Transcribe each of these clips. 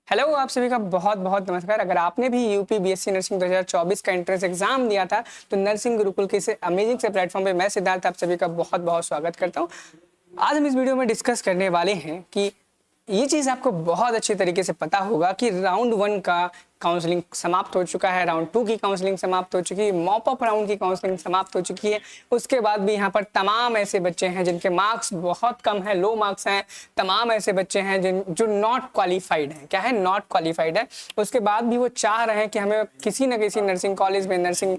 Hello, आप सभी का बहुत बहुत नमस्कार। अगर आपने भी यूपी बीएससी नर्सिंग 2024 का एंट्रेंस एग्जाम दिया था तो नर्सिंग गुरुकुल के इस अमेजिंग से प्लेटफॉर्म पे मैं सिद्धार्थ आप सभी का बहुत बहुत स्वागत करता हूं। आज हम इस वीडियो में डिस्कस करने वाले हैं कि ये चीज़ आपको बहुत अच्छे तरीके से पता होगा कि राउंड 1 का काउंसलिंग समाप्त हो चुका है, राउंड 2 की काउंसलिंग समाप्त हो चुकी है, मॉप अप राउंड की काउंसलिंग समाप्त हो चुकी है। उसके बाद भी यहाँ पर तमाम ऐसे बच्चे हैं जिनके मार्क्स बहुत कम है, लो मार्क्स हैं। तमाम ऐसे बच्चे हैं जो नॉट क्वालिफाइड हैं। क्या है? नॉट क्वालिफाइड है। उसके बाद भी वो चाह रहे हैं कि हमें किसी न किसी नर्सिंग कॉलेज में, नर्सिंग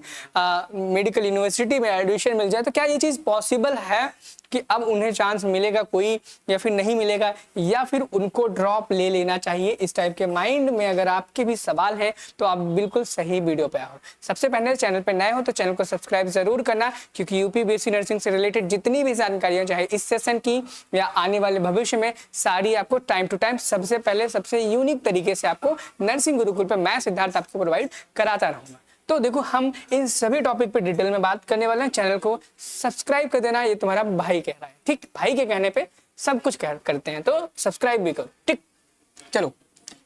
मेडिकल यूनिवर्सिटी में एडमिशन मिल जाए। तो क्या ये चीज़ पॉसिबल है कि अब उन्हें चांस मिलेगा कोई या फिर नहीं मिलेगा, या फिर उनको ड्रॉप ले लेना चाहिए? इस टाइप के माइंड में अगर आपके भी सवाल है तो आप बिल्कुल सही वीडियो पे आओ। सबसे पहले चैनल पे नए हो तो चैनल को सब्सक्राइब जरूर करना, क्योंकि यूपी बीएससी नर्सिंग से रिलेटेड जितनी भी जानकारियां चाहे इस सेशन की या आने वाले भविष्य में, सारी आपको टाइम टू टाइम सबसे पहले सबसे यूनिक तरीके से आपको नर्सिंग गुरुकुल पे मैं सिद्धार्थ आपको प्रोवाइड कराता रहूंगा। तो देखो, हम इन सभी टॉपिक पे डिटेल में बात करने वाले हैं। चैनल को सब्सक्राइब कर देना, ये तुम्हारा भाई कह रहा है। ठीक, भाई के कहने पे सब कुछ करते हैं, तो सब्सक्राइब भी करो। ठीक, चलो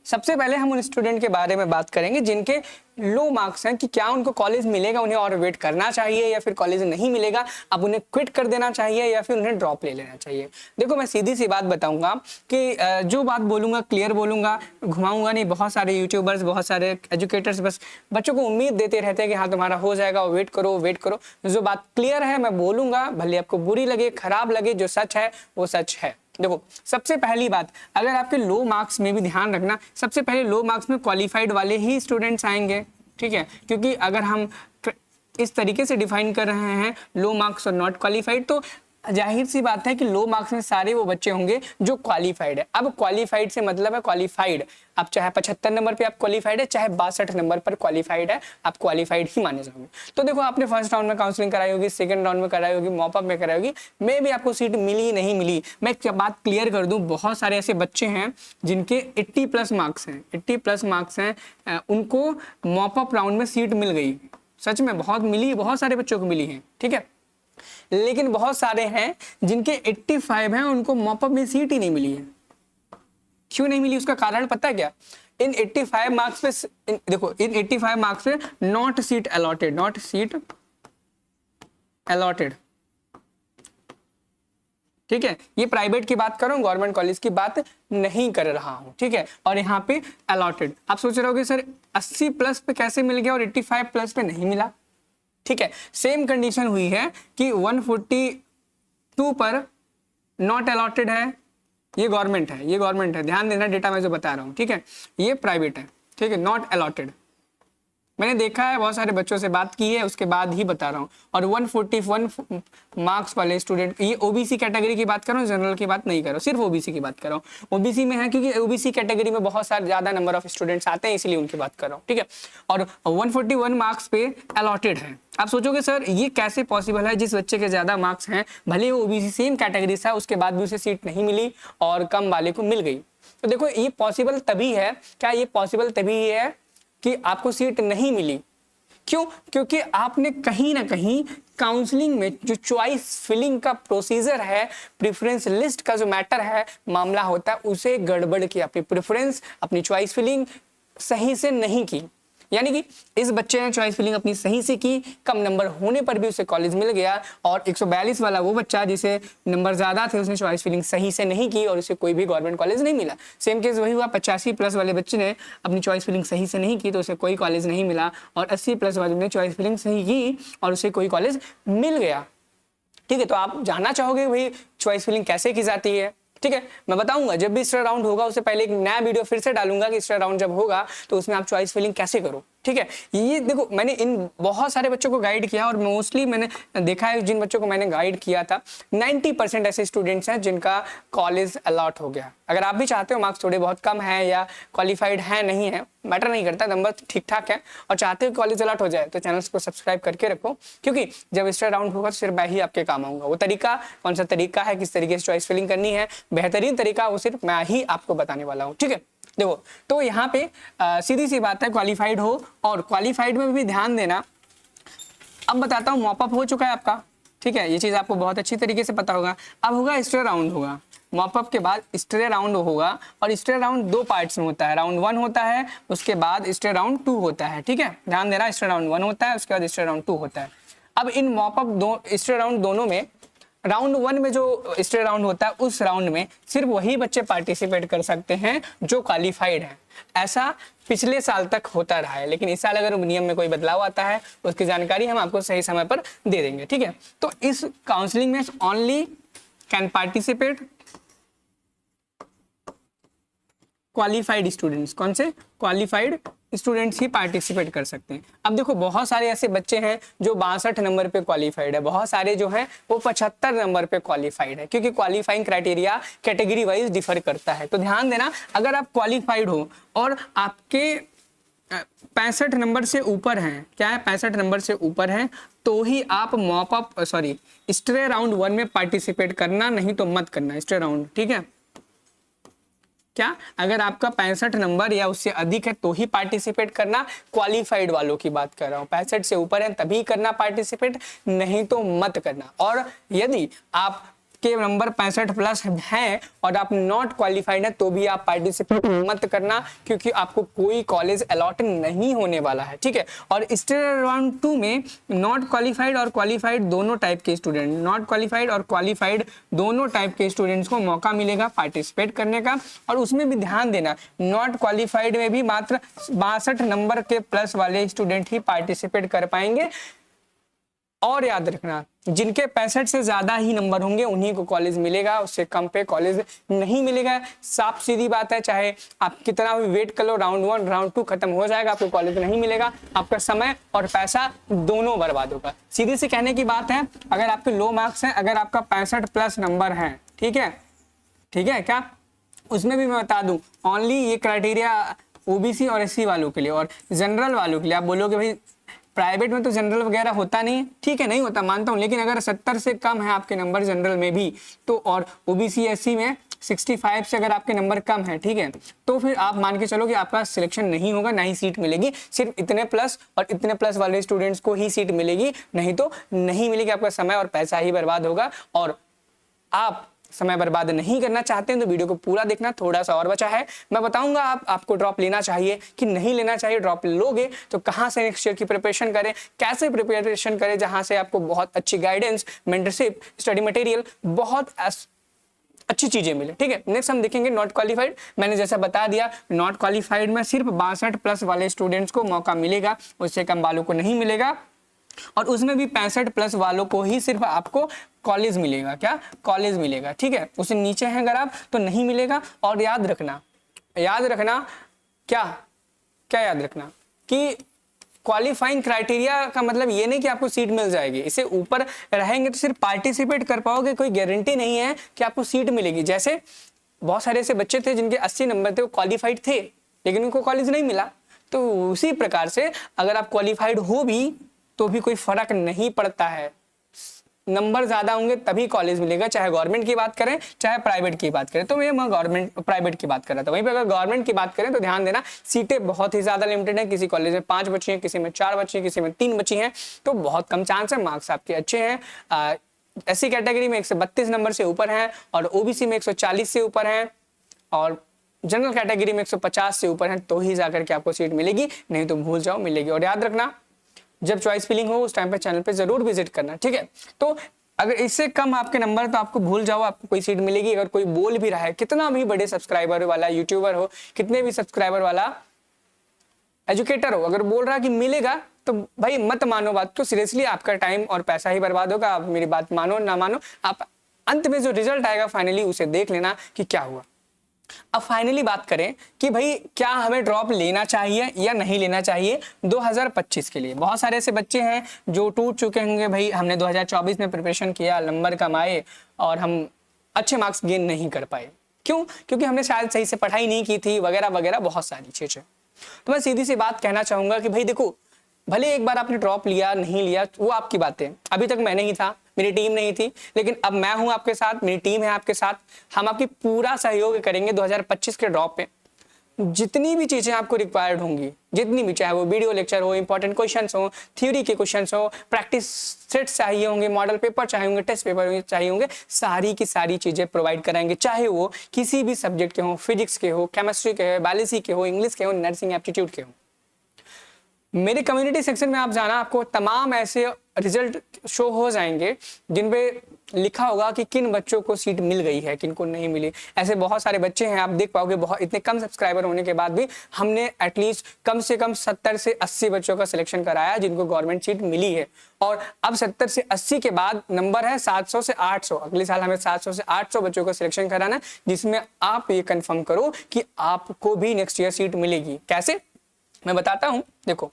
सबसे पहले हम उन स्टूडेंट के बारे में बात करेंगे जिनके लो मार्क्स हैं कि क्या उनको कॉलेज मिलेगा, उन्हें और वेट करना चाहिए, या फिर कॉलेज नहीं मिलेगा अब उन्हें क्विट कर देना चाहिए, या फिर उन्हें ड्रॉप ले लेना चाहिए। देखो, मैं सीधी सी बात बताऊंगा कि जो बात बोलूंगा क्लियर बोलूंगा, घुमाऊंगा नहीं। बहुत सारे यूट्यूबर्स, बहुत सारे एजुकेटर्स बस बच्चों को उम्मीद देते रहते हैं कि हाँ तुम्हारा हो जाएगा, वेट करो वेट करो। जो बात क्लियर है मैं बोलूंगा, भले आपको बुरी लगे, खराब लगे, जो सच है वो सच है। देखो, सबसे पहली बात, अगर आपके लो मार्क्स में भी ध्यान रखना, सबसे पहले लो मार्क्स में क्वालिफाइड वाले ही स्टूडेंट्स आएंगे। ठीक है, क्योंकि अगर हम इस तरीके से डिफाइन कर रहे हैं लो मार्क्स और नॉट क्वालिफाइड, तो जाहिर सी बात है कि लो मार्क्स में सारे वो बच्चे होंगे जो क्वालिफाइड है। अब क्वालिफाइड से मतलब है क्वालिफाइड, आप चाहे 75 नंबर पे आप क्वालिफाइड है, चाहे 62 नंबर पर क्वालिफाइड है, आप क्वालिफाइड ही माने जाओगे। तो देखो, आपने फर्स्ट राउंड में काउंसलिंग कराई होगी, सेकंड राउंड में कराई होगी, मॉप अप में कराई होगी, में भी आपको सीट मिली नहीं मिली। मैं एक बात क्लियर कर दूं, बहुत सारे ऐसे बच्चे हैं जिनके 80 प्लस मार्क्स हैं, 80 प्लस मार्क्स हैं, उनको मॉप अप राउंड में सीट मिल गई। सच में बहुत मिली, बहुत सारे बच्चों को मिली है। ठीक है, लेकिन बहुत सारे हैं जिनके 85 हैं, उनको मॉप अप में सीट ही नहीं मिली है। क्यों नहीं मिली? उसका कारण पता है क्या? इन 85 मार्क्स पे देखो, इन 85 मार्क्स पे not seat allotted, not seat allotted. ठीक है, ये प्राइवेट की बात कर रहा हूं, गवर्नमेंट कॉलेज की बात नहीं कर रहा हूं। ठीक है, और यहाँ पे अलॉटेड। आप सोच रहे होगे सर 80 प्लस पे कैसे मिल गया और 85 प्लस पे नहीं मिला? ठीक है, सेम कंडीशन हुई है कि 142 पर नॉट अलॉटेड है, ये गवर्नमेंट है, ये गवर्नमेंट है, ध्यान देना डेटा मैं जो बता रहा हूँ। ठीक है, ये प्राइवेट है। ठीक है, नॉट अलॉटेड। मैंने देखा है, बहुत सारे बच्चों से बात की है, उसके बाद ही बता रहा हूँ। और 141 मार्क्स वाले स्टूडेंट, ये ओबीसी कैटेगरी की बात कर रहा हूँ, जनरल की बात नहीं कर रहा हूँ, सिर्फ ओबीसी की बात कर रहा हूँ। ओबीसी में है क्योंकि ओबीसी कैटेगरी में बहुत सारे ज्यादा नंबर ऑफ स्टूडेंट्स आते हैं, इसलिए उनकी बात कर रहा हूँ। ठीक है, और 141 मार्क्स पे अलॉटेड है। आप सोचोगे सर ये कैसे पॉसिबल है, जिस बच्चे के ज्यादा मार्क्स हैं, भले वो ओबीसी सेम कैटेगरी था, उसके बाद भी उसे सीट नहीं मिली और कम वाले को मिल गई? तो देखो, ये पॉसिबल तभी है, क्या ये पॉसिबल तभी है कि आपको सीट नहीं मिली? क्यों? क्योंकि आपने कहीं ना कहीं काउंसलिंग में जो चॉइस फिलिंग का प्रोसीजर है, प्रेफरेंस लिस्ट का जो मैटर है, मामला होता है, उसे गड़बड़ किया। अपनी प्रेफरेंस, अपनी चॉइस फिलिंग सही से नहीं की। यानी कि इस बच्चे ने चॉइस फिलिंग अपनी सही से की, कम नंबर होने पर भी उसे कॉलेज मिल गया, और 142 वाला वो बच्चा जिसे नंबर ज्यादा थे, उसने चॉइस फिलिंग सही से नहीं की और उसे कोई भी गवर्नमेंट कॉलेज नहीं मिला। सेम केस वही हुआ, 85 प्लस वाले बच्चे ने अपनी चॉइस फिलिंग सही से नहीं की तो उसे कोई कॉलेज नहीं मिला, और 80 प्लस वाले ने चॉइस फिलिंग सही की और उसे कोई कॉलेज मिल गया। ठीक है, तो आप जानना चाहोगे भाई चॉइस फिलिंग कैसे की जाती है? ठीक है, मैं बताऊंगा। जब भी एक्स्ट्रा राउंड होगा उससे पहले एक नया वीडियो फिर से डालूंगा कि एक्स्ट्रा राउंड जब होगा तो उसमें आप चॉइस फिलिंग कैसे करो। ठीक है, ये देखो, मैंने इन बहुत सारे बच्चों को गाइड किया, और मोस्टली मैंने देखा है जिन बच्चों को मैंने गाइड किया था, 90% ऐसे स्टूडेंट्स हैं जिनका कॉलेज अलॉट हो गया। अगर आप भी चाहते हो, मार्क्स थोड़े बहुत कम है या क्वालिफाइड है नहीं है, मैटर नहीं करता, नंबर ठीक ठाक है, और चाहते हो कॉलेज अलॉट हो जाए, तो चैनल को सब्सक्राइब करके रखो, क्योंकि जब एक्स्ट्रा राउंड होगा तो सिर्फ मैं ही आपके काम आऊंगा। वो तरीका, कौन सा तरीका है, किस तरीके से चॉइस फिलिंग करनी है, बेहतरीन तरीका, वो सिर्फ मैं ही आपको बताने वाला हूँ। ठीक है, देखो, तो यहाँ पे सीधी सी बात है, क्वालिफाइड हो, और क्वालिफाइड में भी ध्यान देना। अब बताता हूँ, मॉप अप हो चुका है आपका। ठीक है, ये चीज आपको बहुत अच्छी तरीके से पता होगा। अब होगा एक्स्ट्रा राउंड होगा। मॉपअप के बाद स्ट्रे राउंड होगा, और स्ट्रे राउंड 2 पार्ट्स में होता है। राउंड 1 होता है, उसके बाद स्ट्रे राउंड 2 होता है। ठीक है, ध्यान देना, स्ट्रे राउंड 1 होता है, उसके बाद स्ट्रे राउंड 2 होता है। अब इन मॉपअप स्ट्रे राउंड दोनों में, राउंड 1 में जो स्ट्रे राउंड होता है उस राउंड में सिर्फ वही बच्चे पार्टिसिपेट कर सकते हैं जो क्वालिफाइड हैं। ऐसा पिछले साल तक होता रहा है, लेकिन इस साल अगर नियम में कोई बदलाव आता है उसकी जानकारी हम आपको सही समय पर दे देंगे। ठीक है, तो इस काउंसलिंग में only can participate qualified students. कौन से? क्वालिफाइड स्टूडेंट्स ही पार्टिसिपेट कर सकते हैं। अब देखो, बहुत सारे ऐसे बच्चे हैं जो 62 नंबर पे क्वालिफाइड है, बहुत सारे जो हैं वो 75 नंबर पे क्वालिफाइड है, क्योंकि qualifying criteria category wise differ करता है। तो ध्यान देना, अगर आप क्वालिफाइड हो और आपके 65 नंबर से ऊपर हैं, क्या है, 65 नंबर से ऊपर हैं, तो ही आप मॉपअप स्ट्रे राउंड 1 में पार्टिसिपेट करना, नहीं तो मत करना स्ट्रे राउंड। ठीक है, क्या, अगर आपका 65 नंबर या उससे अधिक है तो ही पार्टिसिपेट करना। क्वालिफाइड वालों की बात कर रहा हूँ, 65 से ऊपर है तभी करना पार्टिसिपेट, नहीं तो मत करना। और यदि आप के नंबर 65 प्लस हैं और आप नॉट क्वालिफाइड हैं तो भी आप पार्टिसिपेट मत करना, क्योंकि आपको कोई कॉलेज अलॉट नहीं होने वाला है। ठीक है, और स्ट्रे राउंड 2 में नॉट क्वालिफाइड और क्वालिफाइड दोनों टाइप के स्टूडेंट, नॉट क्वालिफाइड और क्वालिफाइड दोनों टाइप के स्टूडेंट्स को मौका मिलेगा पार्टिसिपेट करने का। और उसमें भी ध्यान देना, नॉट क्वालिफाइड में भी मात्र 62 नंबर के प्लस वाले स्टूडेंट ही पार्टिसिपेट कर पाएंगे। और याद रखना, जिनके 65 से ज्यादा ही नंबर होंगे उन्हीं को कॉलेज मिलेगा, उससे कम पे कॉलेज नहीं मिलेगा। साफ सीधी बात है, चाहे आप कितना भी वेट कर लो, राउंड 1 राउंड 2 खत्म हो जाएगा, आपको कॉलेज नहीं मिलेगा, आपका समय और पैसा दोनों बर्बाद होगा। सीधी सी कहने की बात है, अगर आपके लो मार्क्स हैं, अगर आपका 65 प्लस नंबर है, ठीक है, ठीक है, क्या उसमें भी मैं बता दूं, ओनली ये क्राइटेरिया ओबीसी और एससी वालों के लिए, और जनरल वालों के लिए। आप बोलोगे भाई प्राइवेट में तो जनरल वगैरह होता नहीं, ठीक है, नहीं होता, मानता हूँ, लेकिन अगर 70 से कम है आपके नंबर जनरल में भी तो, और ओबीसी एससी में 65 से अगर आपके नंबर कम है, ठीक है, तो फिर आप मान के चलो कि आपका सिलेक्शन नहीं होगा, ना ही सीट मिलेगी। सिर्फ इतने प्लस और इतने प्लस वाले स्टूडेंट्स को ही सीट मिलेगी, नहीं तो नहीं मिलेगी। आपका समय और पैसा ही बर्बाद होगा। और आप समय बर्बाद नहीं करना चाहते हैं तो वीडियो को पूरा देखना। थोड़ा सा और बचा है, मैं बताऊंगा आपको ड्रॉप लेना चाहिए कि नहीं लेना चाहिए। ड्रॉप लोगे तो कहां से नेक्स्ट ईयर की प्रिपरेशन करें, कैसे प्रिपरेशन करें, जहां से आपको बहुत अच्छी गाइडेंस, मेंटरशिप, स्टडी मटेरियल, बहुत अच्छी चीजें मिले। ठीक है, नेक्स्ट हम देखेंगे नॉट क्वालिफाइड। मैंने जैसा बता दिया, नॉट क्वालिफाइड में सिर्फ 62 प्लस वाले स्टूडेंट्स को मौका मिलेगा, उससे कम वालों को नहीं मिलेगा। और उसमें भी 65 प्लस वालों को ही सिर्फ आपको कॉलेज मिलेगा। क्या? कॉलेज मिलेगा। ठीक है, उससे नीचे हैं अगर आप तो नहीं मिलेगा। और याद रखना क्या क्या याद रखना कि क्वालिफाइंग क्राइटेरिया का मतलब ये नहीं कि आपको सीट मिल जाएगी। इससे ऊपर रहेंगे तो सिर्फ पार्टिसिपेट कर पाओगे, कोई गारंटी नहीं है कि आपको सीट मिलेगी। जैसे बहुत सारे ऐसे बच्चे थे जिनके 80 नंबर थे, वो क्वालिफाइड थे लेकिन उनको कॉलेज नहीं मिला। तो उसी प्रकार से अगर आप क्वालिफाइड हो भी तो भी कोई फर्क नहीं पड़ता है, नंबर ज्यादा होंगे तभी कॉलेज मिलेगा, चाहे गवर्नमेंट की बात करें चाहे प्राइवेट की बात करें। तो मैं गवर्नमेंट प्राइवेट की बात कर रहा था। वहीं पे अगर गवर्नमेंट की बात करें तो ध्यान देना, सीटें बहुत ही ज्यादा लिमिटेड है। किसी कॉलेज में 5 बची हैं, किसी में 4 बची हैं, किसी में 3 बची हैं, तो बहुत कम चांस है। मार्क्स आपके अच्छे हैं। एससी कैटेगरी में 132 नंबर से ऊपर है, और ओबीसी में 140 से ऊपर है, और जनरल कैटेगरी में 150 से ऊपर है, तो ही जाकर के आपको सीट मिलेगी, नहीं तो भूल जाओ मिलेगी। और याद रखना, जब चॉइस फिलिंग हो उस टाइम पे चैनल पे जरूर विजिट करना। ठीक है, तो अगर इससे कम आपके नंबर तो आपको भूल जाओ, आपको कोई सीट मिलेगी। अगर कोई बोल भी रहा है, कितना भी बड़े सब्सक्राइबर वाला यूट्यूबर हो, कितने भी सब्सक्राइबर वाला एजुकेटर हो, अगर बोल रहा है कि मिलेगा तो भाई मत मानो बात को। सीरियसली आपका टाइम और पैसा ही बर्बाद होगा। आप मेरी बात मानो ना मानो, आप अंत में जो रिजल्ट आएगा फाइनली उसे देख लेना कि क्या हुआ। अब फाइनली बात करें कि भाई क्या हमें ड्रॉप लेना चाहिए या नहीं लेना चाहिए 2025 के लिए। बहुत सारे ऐसे बच्चे हैं जो टूट चुके होंगे, भाई हमने 2024 में प्रिपरेशन किया, नंबर कमाए और हम अच्छे मार्क्स गेन नहीं कर पाए। क्यों? क्योंकि हमने शायद सही से पढ़ाई नहीं की थी, वगैरह वगैरह बहुत सारी चीजें। तो मैं सीधी सी बात कहना चाहूंगा कि भाई देखो, भले एक बार आपने ड्रॉप लिया नहीं लिया वो आपकी बात है। अभी तक मैं नहीं था, मेरी टीम नहीं थी, लेकिन अब मैं हूं आपके साथ, मेरी टीम है आपके साथ। हम आपकी पूरा सहयोग करेंगे 2025 के ड्रॉप पे। जितनी भी चीजें आपको रिक्वायर्ड होंगी, जितनी भी, चाहे वो वीडियो लेक्चर हो, इंपॉर्टेंट क्वेश्चंस हो, थ्योरी के क्वेश्चंस हो, प्रैक्टिस सेट्स चाहिए होंगे, मॉडल पेपर चाहिए होंगे, टेस्ट पेपर चाहिए होंगे, सारी की सारी चीजें प्रोवाइड कराएंगे, चाहे वो किसी भी सब्जेक्ट के हो, फिजिक्स के हो, केमिस्ट्री के हो, बायोलॉजी के हो, इंग्लिश के हो, नर्सिंग एप्टीट्यूड के हो। मेरे कम्युनिटी सेक्शन में आप जाना, आपको तमाम ऐसे रिजल्ट शो हो जाएंगे जिन पे लिखा होगा कि किन बच्चों को सीट मिल गई है, किन को नहीं मिली। ऐसे बहुत सारे बच्चे हैं, आप देख पाओगे, बहुत इतने कम सब्सक्राइबर होने के बाद भी हमने एटलीस्ट कम से कम 70 से 80 बच्चों का सिलेक्शन कराया जिनको गवर्नमेंट सीट मिली है। और अब 70 से 80 के बाद नंबर है 700 से 800। अगले साल हमें 700 से 800 बच्चों का सिलेक्शन कराना है, जिसमें आप ये कंफर्म करो कि आपको भी नेक्स्ट ईयर सीट मिलेगी। कैसे, मैं बताता हूँ। देखो,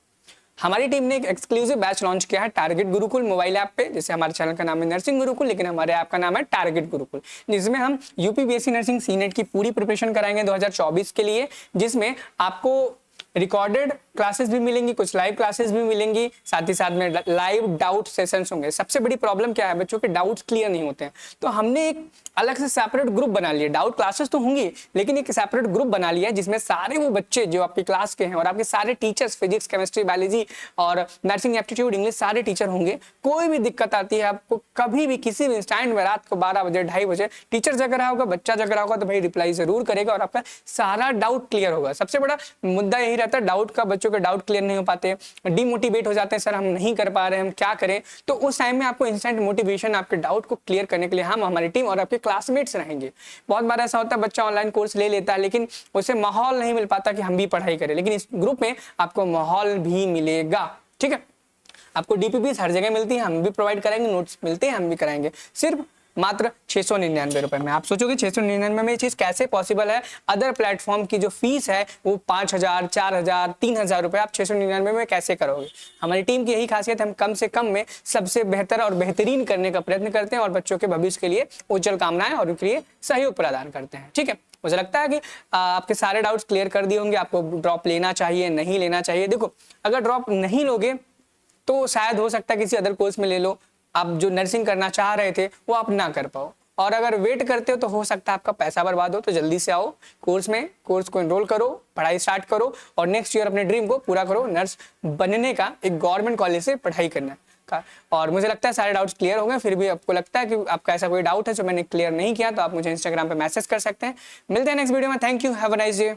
हमारी टीम ने एक एक्सक्लूसिव बैच लॉन्च किया है टारगेट गुरुकुल मोबाइल ऐप पे। जैसे हमारे चैनल का नाम है नर्सिंग गुरुकुल, लेकिन हमारे ऐप का नाम है टारगेट गुरुकुल, जिसमें हम यूपी बीएससी नर्सिंग सीनेट की पूरी प्रिपरेशन कराएंगे 2024 के लिए, जिसमें आपको रिकॉर्डेड क्लासेस भी मिलेंगी, कुछ लाइव क्लासेस भी मिलेंगी, साथ ही साथ में लाइव डाउट सेशंस होंगे। सबसे बड़ी प्रॉब्लम क्या है, बच्चों के डाउट्स क्लियर नहीं होते हैं, तो हमने एक अलग से सेपरेट ग्रुप बना लिया। डाउट क्लासेस तो होंगी, लेकिन एक सेपरेट ग्रुप बना लिया है जिसमें सारे वो बच्चे जो आपकी क्लास के हैं और आपके सारे टीचर्स, फिजिक्स, केमिस्ट्री, बायोलॉजी और नर्सिंग एप्टीट्यूड, इंग्लिश, सारे टीचर होंगे। कोई भी दिक्कत आती है आपको कभी भी, किसी भी इंस्टेंट में, रात को 12 बजे, 2:30 बजे, टीचर जग रहा होगा, बच्चा जग रहा होगा, तो भाई रिप्लाई जरूर करेगा और आपका सारा डाउट क्लियर होगा। सबसे बड़ा मुद्दा यही रहता है डाउट का, बच्चों के डाउट क्लियर नहीं हो पाते, डिमोटिवेट हो जाते हैं, सर हम नहीं कर पा रहे हैं, हम क्या करें। तो उस टाइम में आपको इंस्टेंट मोटिवेशन, आपके डाउट को क्लियर करने के लिए हम, हमारी टीम और आपके क्लासमेट्स रहेंगे। बहुत बार ऐसा होता है बच्चा ऑनलाइन कोर्स ले लेता है, लेकिन उसे माहौल नहीं मिल पाता कि हम भी पढ़ाई करें, लेकिन इस ग्रुप में आपको माहौल भी मिलेगा। ठीक है, आपको डीपीपी हर जगह मिलती है, हम भी प्रोवाइड करेंगे, नोट्स मिलते हैं, हम भी कराएंगे, सिर्फ मात्र 699 रुपए में। आप सोचोगे 699 में ये चीज कैसे पॉसिबल है? अदर प्लेटफॉर्म की जो फीस है वो 5000, 4000, 3000 रुपए, आप 699 में कैसे करोगे? हमारी टीम की यही खासियत है, हम कम से कम में सबसे बेहतर और बेहतरीन करने का प्रयत्न करते हैं और बच्चों के भविष्य के लिए उज्जवल कामनाएं और उनके लिए सहयोग प्रदान करते हैं। ठीक है, मुझे लगता है कि आपके सारे डाउट्स क्लियर कर दिए होंगे। आपको ड्रॉप लेना चाहिए, नहीं लेना चाहिए? देखो, अगर ड्रॉप नहीं लोगे तो शायद हो सकता है किसी अदर कोर्स में ले लो, आप जो नर्सिंग करना चाह रहे थे वो आप ना कर पाओ। और अगर वेट करते हो तो हो सकता है आपका पैसा बर्बाद हो। तो जल्दी से आओ कोर्स में, कोर्स को एनरोल करो, पढ़ाई स्टार्ट करो और नेक्स्ट ईयर अपने ड्रीम को पूरा करो, नर्स बनने का, एक गवर्नमेंट कॉलेज से पढ़ाई करना का। और मुझे लगता है सारे डाउट्स क्लियर हो गए। फिर भी आपको लगता है कि आपका ऐसा कोई डाउट है जो मैंने क्लियर नहीं किया, तो आप मुझे इंस्टाग्राम पे मैसेज कर सकते हैं। मिलते हैं नेक्स्ट वीडियो में। Thank you, have a nice day.